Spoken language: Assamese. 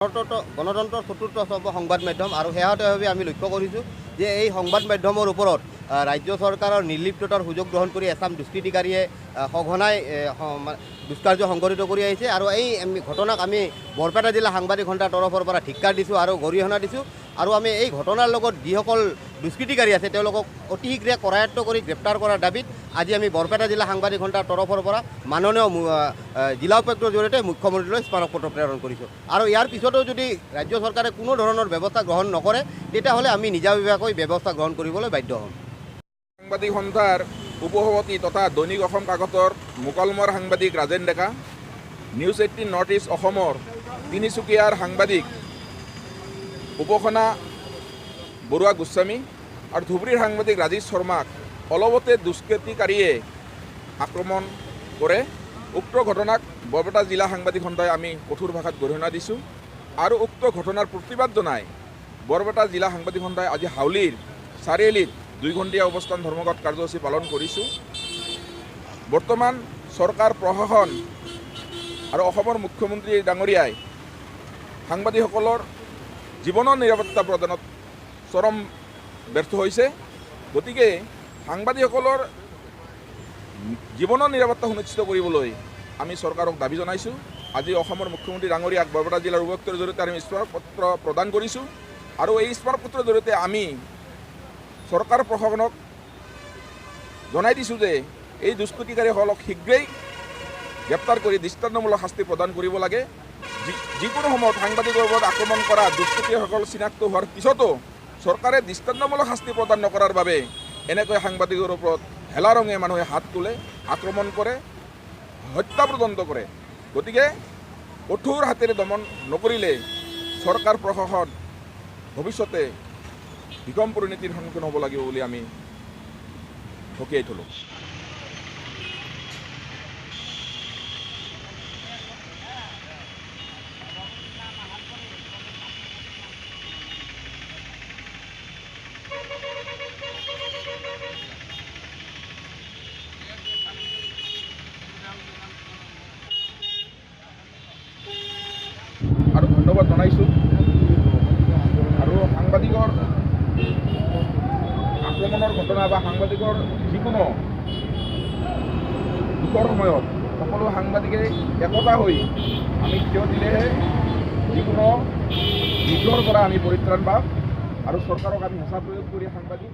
গণতন্ত্ৰৰ চতুৰ্থ স্তম্ভ সংবাদ মাধ্যম আৰু শেহতীয়াভাৱে আমি লক্ষ্য কৰিছোঁ যে এই সংবাদ মাধ্যমৰ ওপৰত ৰাজ্য চৰকাৰৰ নিৰ্লিপ্ততাৰ সুযোগ গ্ৰহণ কৰি এচাম দুষ্কৃতিকাৰীয়ে সঘনাই দুষ্কাৰ্য সংঘটিত কৰি আহিছে আৰু এই ঘটনাক আমি বৰপেটা জিলা সাংবাদিক সন্থাৰ তৰফৰ পৰা ধিক্কাৰ দিছোঁ আৰু গৰিহণা দিছোঁ আৰু আমি এই ঘটনাৰ লগত যিসকল দুষ্কৃতিকাৰী আছে তেওঁলোকক অতি শীঘ্ৰে কৰায়ত্ব কৰি গ্ৰেপ্তাৰ কৰাৰ দাবীত আজি আমি বৰপেটা জিলা সাংবাদিক সন্থাৰ তৰফৰ পৰা মাননীয় জিলা উপায়ুক্তৰ জৰিয়তে মুখ্যমন্ত্ৰীলৈ স্মাৰকপত্ৰ প্ৰেৰণ কৰিছোঁ আৰু ইয়াৰ পিছতো যদি ৰাজ্য চৰকাৰে কোনো ধৰণৰ ব্যৱস্থা গ্ৰহণ নকৰে তেতিয়াহ'লে আমি নিজাববীয়াকৈ ব্যৱস্থা গ্ৰহণ কৰিবলৈ বাধ্য হ'ম। সাংবাদিক সন্থাৰ উপসভাপতি তথা দৈনিক অসম কাকতৰ মোকালমৰ সাংবাদিক ৰাজেন ডেকা, নিউজ 18 নৰ্থ ইষ্ট অসমৰ তিনিচুকীয়াৰ সাংবাদিক উপাসনা বৰুৱা গোস্বামী আৰু ধুবুৰীৰ সাংবাদিক ৰাজেশ শৰ্মাক অলপতে দুষ্কৃতিকাৰীয়ে আক্ৰমণ কৰে। উক্ত ঘটনাক বৰপেটা জিলা সাংবাদিক সন্থাই আমি কঠোৰ ভাষাত গৰিহণা দিছোঁ আৰু উক্ত ঘটনাৰ প্ৰতিবাদ জনাই বৰপেটা জিলা সাংবাদিক সন্থাই আজি হাউলিৰ চাৰিআলিত 2 ঘণ্টীয়া অৱস্থান ধৰ্মঘট কাৰ্যসূচী পালন কৰিছোঁ। বৰ্তমান চৰকাৰ প্ৰশাসন আৰু অসমৰ মুখ্যমন্ত্ৰী ডাঙৰীয়াই সাংবাদিকসকলৰ জীৱনৰ নিৰাপত্তা প্ৰদানত চৰম ব্যৰ্থ হৈছে। গতিকে সাংবাদিকসকলৰ জীৱনৰ নিৰাপত্তা সুনিশ্চিত কৰিবলৈ আমি চৰকাৰক দাবী জনাইছোঁ। আজি অসমৰ মুখ্যমন্ত্ৰী ডাঙৰীয়াক বৰপেটা জিলাৰ উপায়ুক্তৰ জৰিয়তে আমি স্মাৰকপত্ৰ প্ৰদান কৰিছোঁ আৰু এই স্মাৰকপত্ৰৰ জৰিয়তে আমি চৰকাৰ প্ৰশাসনক জনাই দিছোঁ যে এই দুষ্কৃতিকাৰীসকলক শীঘ্ৰেই গ্ৰেপ্তাৰ কৰি দৃষ্টান্তমূলক শাস্তি প্ৰদান কৰিব লাগে। যিকোনো সময়ত সাংবাদিকৰ ওপৰত আক্ৰমণ কৰা দুষ্কৃতিসকল চিনাক্ত হোৱাৰ পিছতো চৰকাৰে দৃষ্টান্তমূলক শাস্তি প্ৰদান নকৰাৰ বাবে এনেকৈ সাংবাদিকৰ ওপৰত হেলা ৰঙে মানুহে হাত তোলে, আক্ৰমণ কৰে, হত্যা পৰ্যন্ত কৰে। গতিকে কঠোৰ হাতেৰে দমন নকৰিলে চৰকাৰ প্ৰশাসন ভৱিষ্যতে বিকম পৰিণতিৰ সন্মুখীন হ'ব লাগিব বুলি আমি সকীয়াই থলোঁ। আৰু ধন্যবাদ জনাইছোঁ আৰু সাংবাদিকৰ আক্ৰমণৰ ঘটনা বা সাংবাদিকৰ যিকোনো দুখৰ সময়ত সকলো সাংবাদিকে একতা হৈ আমি থিয় দিলেহে যিকোনো বিঘ্নৰ পৰা আমি পৰিত্ৰাণ পাম আৰু চৰকাৰক আমি হেঁচা প্ৰয়োগ কৰি সাংবাদিক